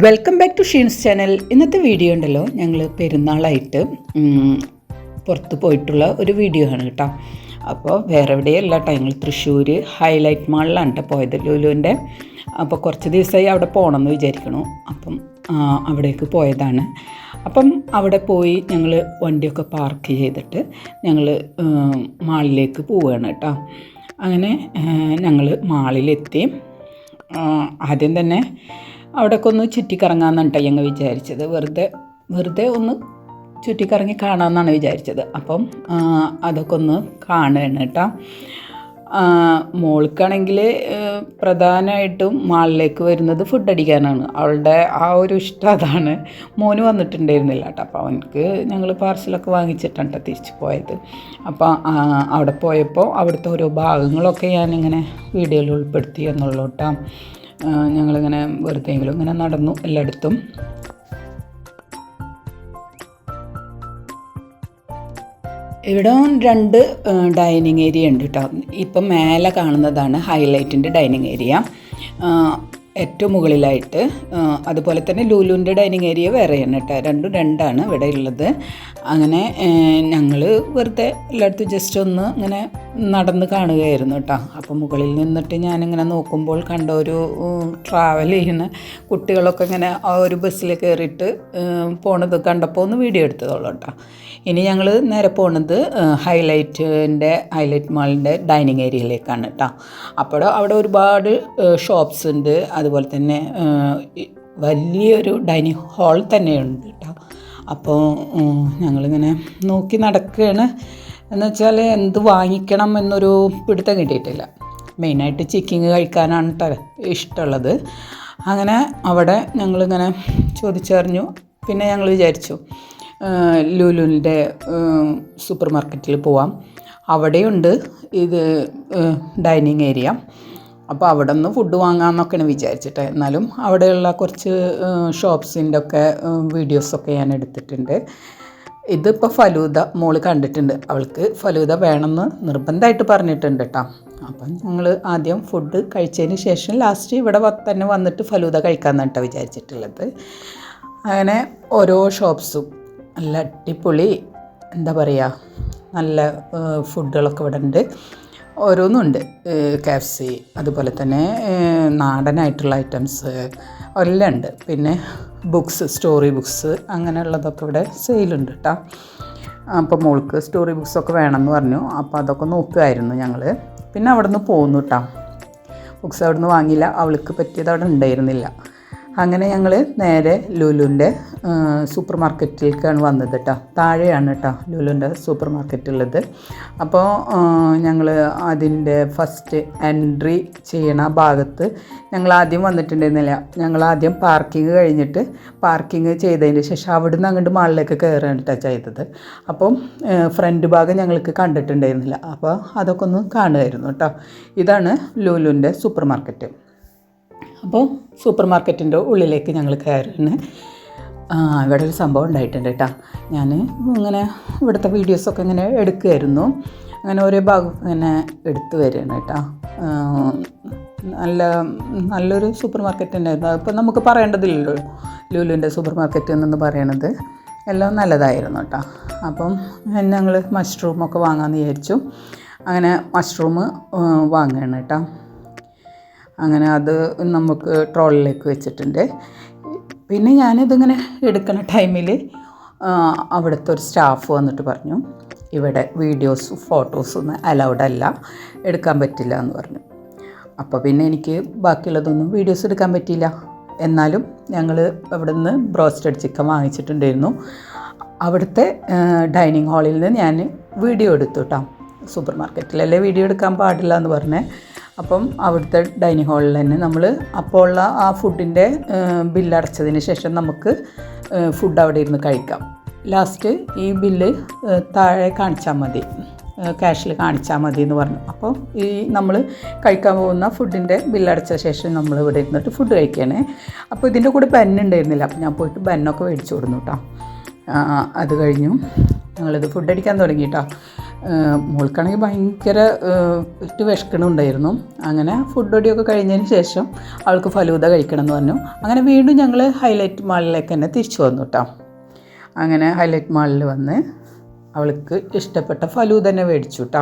Welcome back to Sheen's channel. ഇന്നത്തെ video ഉണ്ടല്ലോ, ഞങ്ങൾ പെരുന്നാളായിട്ട് പുറത്ത് പോയിട്ടുള്ള ഒരു വീഡിയോ ആണ് കേട്ടോ. അപ്പോൾ വേറെ എവിടെയല്ല കേട്ടോ, ഞങ്ങൾ തൃശ്ശൂർ ഹൈലൈറ്റ് മാളിലാണ് കേട്ടോ പോയത്, ലുലുവിൻ്റെ. അപ്പോൾ കുറച്ച് ദിവസമായി അവിടെ പോകണമെന്ന് വിചാരിക്കണു. അപ്പം അവിടേക്ക് പോയതാണ്. അപ്പം അവിടെ പോയി ഞങ്ങൾ വണ്ടിയൊക്കെ പാർക്ക് ചെയ്തിട്ട് ഞങ്ങൾ മാളിലേക്ക് പോവുകയാണ് കേട്ടോ. അങ്ങനെ ഞങ്ങൾ മാളിലെത്തി. ആദ്യം തന്നെ അവിടെയൊക്കെ ഒന്ന് ചുറ്റിക്കറങ്ങാമെന്നാണ് കേട്ടോ ഞങ്ങൾ വിചാരിച്ചത്. വെറുതെ ഒന്ന് ചുറ്റിക്കറങ്ങി കാണാമെന്നാണ് വിചാരിച്ചത്. അപ്പം അതൊക്കെ ഒന്ന് കാണുകയാണ് കേട്ടോ. മോൾക്കാണെങ്കിൽ പ്രധാനമായിട്ടും മാളിലേക്ക് വരുന്നത് ഫുഡ് അടിക്കാനാണ്. അവളുടെ ആ ഒരു ഇഷ്ടം അതാണ്. മോന് വന്നിട്ടുണ്ടായിരുന്നില്ല കേട്ടോ. അപ്പോൾ അവനക്ക് ഞങ്ങൾ പാർസലൊക്കെ വാങ്ങിച്ചിട്ടാണ് കേട്ടോ തിരിച്ചു പോയത്. അപ്പോൾ അവിടെ പോയപ്പോൾ അവിടുത്തെ ഓരോ ഭാഗങ്ങളൊക്കെ ഞാനിങ്ങനെ വീഡിയോയിൽ ഉൾപ്പെടുത്തി എന്നുള്ളൂ കേട്ടോ. ഞങ്ങളിങ്ങനെ വെറുതെയെങ്കിലും ഇങ്ങനെ നടന്നു എല്ലായിടത്തും. ഇവിടെ 2 ഡൈനിങ് ഏരിയ ഉണ്ട് കേട്ടോ. ഇപ്പം മേലെ കാണുന്നതാണ് ഹൈലൈറ്റിൻ്റെ ഡൈനിങ് ഏരിയ, ഏറ്റവും മുകളിലായിട്ട്. അതുപോലെ തന്നെ ലുലുവിൻ്റെ ഡൈനിങ് ഏരിയ വേറെയാണ് കേട്ടോ. രണ്ടും രണ്ടാണ് ഇവിടെ ഉള്ളത്. അങ്ങനെ ഞങ്ങൾ വെറുതെ എല്ലായിടത്തും ജസ്റ്റ് ഒന്ന് ഇങ്ങനെ നടന്ന് കാണുകയായിരുന്നു കേട്ടോ. അപ്പോൾ മുകളിൽ നിന്നിട്ട് ഞാനിങ്ങനെ നോക്കുമ്പോൾ കണ്ട ഒരു ട്രാവൽ ചെയ്യുന്ന കുട്ടികളൊക്കെ ഇങ്ങനെ ആ ഒരു ബസ്സിൽ കയറിയിട്ട് പോണത് കണ്ടപ്പോൾ ഒന്ന് വീഡിയോ എടുത്തതോളൂ കേട്ടോ. ഇനി ഞങ്ങൾ നേരെ പോണത് ഹൈലൈറ്റ് മാളിൻ്റെ ഡൈനിങ് ഏരിയയിലേക്കാണ് കേട്ടോ. അപ്പോൾ അവിടെ ഒരുപാട് ഷോപ്സ് ഉണ്ട്. അതുപോലെ തന്നെ വലിയൊരു ഡൈനിങ് ഹാൾ തന്നെയുണ്ട് കേട്ടോ. അപ്പോൾ ഞങ്ങളിങ്ങനെ നോക്കി നടക്കുകയാണ്. എന്നുവെച്ചാൽ എന്ത് വാങ്ങിക്കണം എന്നൊരു പിടുത്തം കിട്ടിയിട്ടില്ല. മെയിനായിട്ട് ചിക്കിങ് കഴിക്കാനാണ് കേട്ടോ ഇഷ്ടമുള്ളത്. അങ്ങനെ അവിടെ ഞങ്ങളിങ്ങനെ ചോദിച്ചറിഞ്ഞു. പിന്നെ ഞങ്ങൾ വിചാരിച്ചു ലുലുവിൻ്റെ സൂപ്പർ മാർക്കറ്റിൽ പോവാം. അവിടെയുണ്ട് ഇത് ഡൈനിങ് ഏരിയ. അപ്പോൾ അവിടെ നിന്ന് ഫുഡ് വാങ്ങാമെന്നൊക്കെയാണ് വിചാരിച്ചിട്ട്. എന്നാലും അവിടെയുള്ള കുറച്ച് ഷോപ്സിൻ്റെ ഒക്കെ വീഡിയോസൊക്കെ ഞാൻ എടുത്തിട്ടുണ്ട്. ഇതിപ്പോൾ ഫലൂദ മോള് കണ്ടിട്ടുണ്ട്. അവൾക്ക് ഫലൂദ വേണമെന്ന് നിർബന്ധമായിട്ട് പറഞ്ഞിട്ടുണ്ട് കേട്ടോ. അപ്പം ഞങ്ങൾ ആദ്യം ഫുഡ് കഴിച്ചതിന് ശേഷം ലാസ്റ്റ് ഇവിടെ തന്നെ വന്നിട്ട് ഫലൂദ കഴിക്കാമെന്നാണ് കേട്ടോ വിചാരിച്ചിട്ടുള്ളത്. അങ്ങനെ ഓരോ ഷോപ്സും നല്ല അടിപൊളി, എന്താ പറയുക, നല്ല ഫുഡുകളൊക്കെ ഇവിടെ ഉണ്ട്. ഓരോന്നുണ്ട്. KFC, അതുപോലെ തന്നെ നാടനായിട്ടുള്ള ഐറ്റംസ് എല്ലാം ഉണ്ട്. പിന്നെ ബുക്സ്, സ്റ്റോറി ബുക്സ് അങ്ങനെയുള്ളതൊക്കെ ഇവിടെ സെയിലുണ്ട് കേട്ടോ. അപ്പോൾ മോൾക്ക് സ്റ്റോറി ബുക്സൊക്കെ വേണമെന്ന് പറഞ്ഞു. അപ്പോൾ അതൊക്കെ നോക്കുമായിരുന്നു ഞങ്ങൾ. പിന്നെ അവിടെ നിന്ന് പോന്നു കേട്ടോ. ബുക്സ് അവിടെ നിന്ന് വാങ്ങിയില്ല, അവൾക്ക് പറ്റിയത് അവിടെ ഉണ്ടായിരുന്നില്ല. അങ്ങനെ ഞങ്ങൾ നേരെ ലുലുവിൻ്റെ സൂപ്പർ മാർക്കറ്റിലേക്കാണ് വന്നത് കേട്ടോ. താഴെയാണ് കേട്ടോ ലുലുവിൻ്റെ സൂപ്പർ മാർക്കറ്റ് ഉള്ളത്. അപ്പോൾ ഞങ്ങൾ അതിൻ്റെ ഫസ്റ്റ് എൻട്രി ചെയ്യണ ഭാഗത്ത് ഞങ്ങൾ ആദ്യം വന്നിട്ടുണ്ടായിരുന്നില്ല. ഞങ്ങൾ ആദ്യം പാർക്കിംഗ് കഴിഞ്ഞിട്ട് പാർക്കിംഗ് ചെയ്തതിന് ശേഷം അവിടുന്ന് അങ്ങോട്ട് മാളിലേക്ക് കയറാണ് കേട്ടോ ചെയ്തത്. അപ്പം ഫ്രണ്ട് ഭാഗം ഞങ്ങൾക്ക് കണ്ടിട്ടുണ്ടായിരുന്നില്ല. അപ്പോൾ അതൊക്കെ ഒന്ന് കാണുമായിരുന്നു കേട്ടോ. ഇതാണ് ലുലുവിൻ്റെ സൂപ്പർ മാർക്കറ്റ്. അപ്പോൾ സൂപ്പർ മാർക്കറ്റിൻ്റെ ഉള്ളിലേക്ക് ഞങ്ങൾ കയറുകയാണ്. ഇവിടെ ഒരു സംഭവം ഉണ്ടായിട്ടുണ്ട് കേട്ടോ. ഞാൻ ഇങ്ങനെ ഇവിടുത്തെ വീഡിയോസൊക്കെ ഇങ്ങനെ എടുക്കുമായിരുന്നു. അങ്ങനെ ഓരോ ഭാഗം ഇങ്ങനെ എടുത്തു വരികയാണ് കേട്ടോ. നല്ലൊരു സൂപ്പർ മാർക്കറ്റ് തന്നെയായിരുന്നു. അതിപ്പോൾ നമുക്ക് പറയേണ്ടതില്ലല്ലോ, ലുലുവിൻ്റെ സൂപ്പർ മാർക്കറ്റ് എന്നൊന്ന് പറയണത്. എല്ലാം നല്ലതായിരുന്നു കേട്ടോ. അപ്പം ഞങ്ങൾ മഷ്റൂമൊക്കെ വാങ്ങാമെന്ന് വിചാരിച്ചു. അങ്ങനെ മഷ്റൂം വാങ്ങുകയാണ് കേട്ടോ. അങ്ങനെ അത് നമുക്ക് ട്രോളിലേക്ക് വെച്ചിട്ടുണ്ട്. പിന്നെ ഞാനിതിങ്ങനെ എടുക്കുന്ന ടൈമിൽ അവിടുത്തെ ഒരു സ്റ്റാഫ് വന്നിട്ട് പറഞ്ഞു, ഇവിടെ വീഡിയോസ് ഫോട്ടോസൊന്നും അലൗഡ് അല്ല, എടുക്കാൻ പറ്റില്ല എന്ന് പറഞ്ഞു. അപ്പോൾ പിന്നെ എനിക്ക് ബാക്കിയുള്ളതൊന്നും വീഡിയോസ് എടുക്കാൻ പറ്റിയില്ല. എന്നാലും ഞങ്ങൾ അവിടെ നിന്ന് ബ്രോസ്റ്റഡ് ചിക്കൻ വാങ്ങിച്ചിട്ടുണ്ടായിരുന്നു. അവിടുത്തെ ഡൈനിങ് ഹാളിൽ നിന്ന് ഞാൻ വീഡിയോ എടുത്തു കേട്ടോ. സൂപ്പർ മാർക്കറ്റിലല്ലേ വീഡിയോ എടുക്കാൻ പാടില്ല എന്ന് പറഞ്ഞേ. അപ്പം അവിടുത്തെ ഡൈനിങ് ഹാളിൽ തന്നെ നമ്മൾ അപ്പോൾ ഉള്ള ആ ഫുഡിൻ്റെ ബില്ലടച്ചതിന് ശേഷം നമുക്ക് ഫുഡ് അവിടെ ഇരുന്ന് കഴിക്കാം. ലാസ്റ്റ് ഈ ബില്ല് താഴെ കാണിച്ചാൽ മതി, ക്യാഷിൽ കാണിച്ചാൽ മതി എന്ന് പറഞ്ഞു. അപ്പോൾ ഈ നമ്മൾ കഴിക്കാൻ പോകുന്ന ഫുഡിൻ്റെ ബില്ലടച്ച ശേഷം നമ്മൾ ഇവിടെ ഇരുന്നിട്ട് ഫുഡ് കഴിക്കുകയാണ്. അപ്പോൾ ഇതിൻ്റെ കൂടെ ബന്നുണ്ടായിരുന്നില്ല. അപ്പോൾ ഞാൻ പോയിട്ട് ബന്നൊക്കെ മേടിച്ചു കൊടുന്നു കേട്ടോ. അത് കഴിഞ്ഞു ഞങ്ങളിത് ഫുഡ് അടിക്കാൻ തുടങ്ങി കേട്ടോ. മോൾക്കാണെങ്കിൽ ഭയങ്കര വിശക്കണുണ്ടായിരുന്നു. അങ്ങനെ ഫുഡ് ഒടിയൊക്കെ കഴിഞ്ഞതിന് ശേഷം അവൾക്ക് ഫലൂദ കഴിക്കണം എന്ന് പറഞ്ഞു. അങ്ങനെ വീണ്ടും ഞങ്ങൾ ഹൈലൈറ്റ് മാളിലേക്ക് തന്നെ തിരിച്ചു വന്നു കേട്ടോ. അങ്ങനെ ഹൈലൈറ്റ് മാളിൽ വന്ന് അവൾക്ക് ഇഷ്ടപ്പെട്ട ഫലൂദ തന്നെ മേടിച്ചു കേട്ടോ.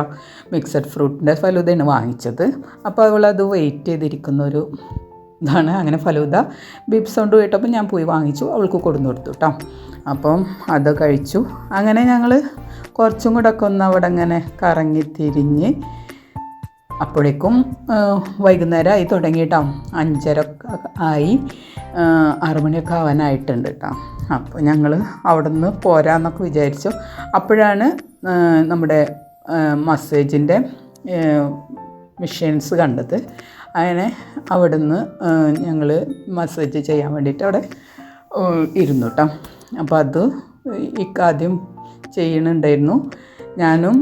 മിക്സഡ് ഫ്രൂട്ടിൻ്റെ ഫലൂദയാണ് വാങ്ങിച്ചത്. അപ്പോൾ അവളത് വെയിറ്റ് ചെയ്തിരിക്കുന്നൊരു ഇതാണ്. അങ്ങനെ ഫലൂദ ബീപ്പ് സൗണ്ട് കേട്ടപ്പോൾ ഞാൻ പോയി വാങ്ങിച്ചു, അവൾക്ക് കൊടുന്നു കൊടുത്തു കേട്ടോ. അപ്പം അത് കഴിച്ചു. അങ്ങനെ ഞങ്ങൾ കുറച്ചും കൂടെ ഒക്കെ ഒന്ന് അവിടെ ഇങ്ങനെ കറങ്ങി തിരിഞ്ഞ് അപ്പോഴേക്കും വൈകുന്നേരം ആയി തുടങ്ങിയിട്ടോ. 5:30 ആയി, 6 മണിയൊക്കെ ആവാനായിട്ടുണ്ട് കേട്ടോ. അപ്പോൾ ഞങ്ങൾ അവിടെ നിന്ന് പോരാന്നൊക്കെ വിചാരിച്ചു. അപ്പോഴാണ് നമ്മുടെ മസാജിൻ്റെ മെഷീൻസ് കണ്ടത്. അങ്ങനെ അവിടെ നിന്ന് ഞങ്ങൾ മസാജ് ചെയ്യാൻ വേണ്ടിയിട്ട് അവിടെ ഇരുന്നു കേട്ടോ. അപ്പോൾ അത് ആദ്യം ചെയ്യണുണ്ടായിരുന്നു. ഞാനും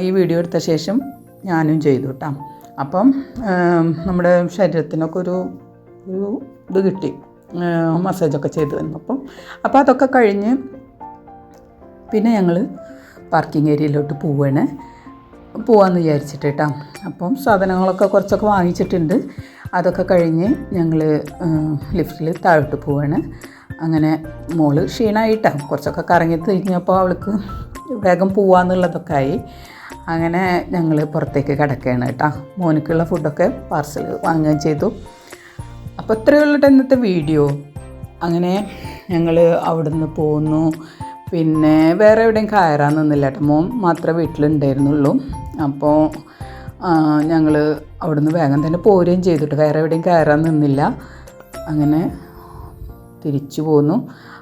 ഈ വീഡിയോ എടുത്ത ശേഷം ഞാനും ചെയ്തു കേട്ടോ. അപ്പം നമ്മുടെ ശരീരത്തിനൊക്കെ ഒരു ഇത് കിട്ടി, മസാജൊക്കെ ചെയ്ത് വന്നപ്പം. അപ്പോൾ അതൊക്കെ കഴിഞ്ഞ് പിന്നെ ഞങ്ങൾ പാർക്കിംഗ് ഏരിയയിലോട്ട് പോവാമെന്ന് വിചാരിച്ചിട്ട് കേട്ടോ. അപ്പം സാധനങ്ങളൊക്കെ കുറച്ചൊക്കെ വാങ്ങിച്ചിട്ടുണ്ട്. അതൊക്കെ കഴിഞ്ഞ് ഞങ്ങൾ ലിഫ്റ്റിൽ താഴോട്ട് പോവാണ്. അങ്ങനെ മോള് ക്ഷീണമായിട്ടാണ് കുറച്ചൊക്കെ കറങ്ങി തിരിഞ്ഞപ്പോൾ അവൾക്ക് വേഗം പോവാന്നുള്ളതൊക്കെ ആയി. അങ്ങനെ ഞങ്ങൾ പുറത്തേക്ക് കിടക്കുകയാണ് കേട്ടോ. മോനിക്കുള്ള ഫുഡൊക്കെ പാർസൽ വാങ്ങുകയും ചെയ്തു. അപ്പോൾ ഇത്രയേ ഉള്ളൂ ഇന്നത്തെ വീഡിയോ. അങ്ങനെ ഞങ്ങൾ അവിടുന്ന് പോന്നു. പിന്നെ വേറെ എവിടെയും കയറാൻ നിന്നില്ല കേട്ടോ. മോൻ മാത്രമേ വീട്ടിലുണ്ടായിരുന്നുള്ളൂ. അപ്പോൾ ഞങ്ങൾ അവിടുന്ന് വേഗം തന്നെ പോരുകയും ചെയ്തിട്ട് വേറെ എവിടെയും കയറാൻ നിന്നില്ല. അങ്ങനെ തിരിച്ചു പോന്നു.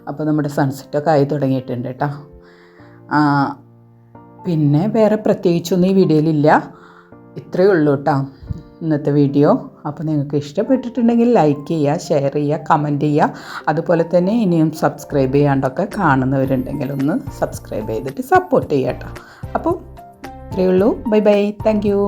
അപ്പോൾ നമ്മുടെ സൺസെറ്റൊക്കെ ആയി തുടങ്ങിയിട്ടുണ്ട് കേട്ടോ. പിന്നെ വേറെ പ്രത്യേകിച്ചൊന്നും ഈ വീഡിയോയിലില്ല. ഇത്രയേ ഉള്ളൂ കേട്ടോ ഇന്നത്തെ വീഡിയോ. അപ്പോൾ നിങ്ങൾക്ക് ഇഷ്ടപ്പെട്ടിട്ടുണ്ടെങ്കിൽ ലൈക്ക് ചെയ്യുക, ഷെയർ ചെയ്യുക, കമൻറ്റ് ചെയ്യുക. അതുപോലെ തന്നെ ഇനിയും സബ്സ്ക്രൈബ് ചെയ്യാണ്ടൊക്കെ കാണുന്നവരുണ്ടെങ്കിൽ ഒന്ന് സബ്സ്ക്രൈബ് ചെയ്തിട്ട് സപ്പോർട്ട് ചെയ്യുക കേട്ടോ. അപ്പോൾ ഇത്രയേ ഉള്ളൂ. Bye bye. Thank you.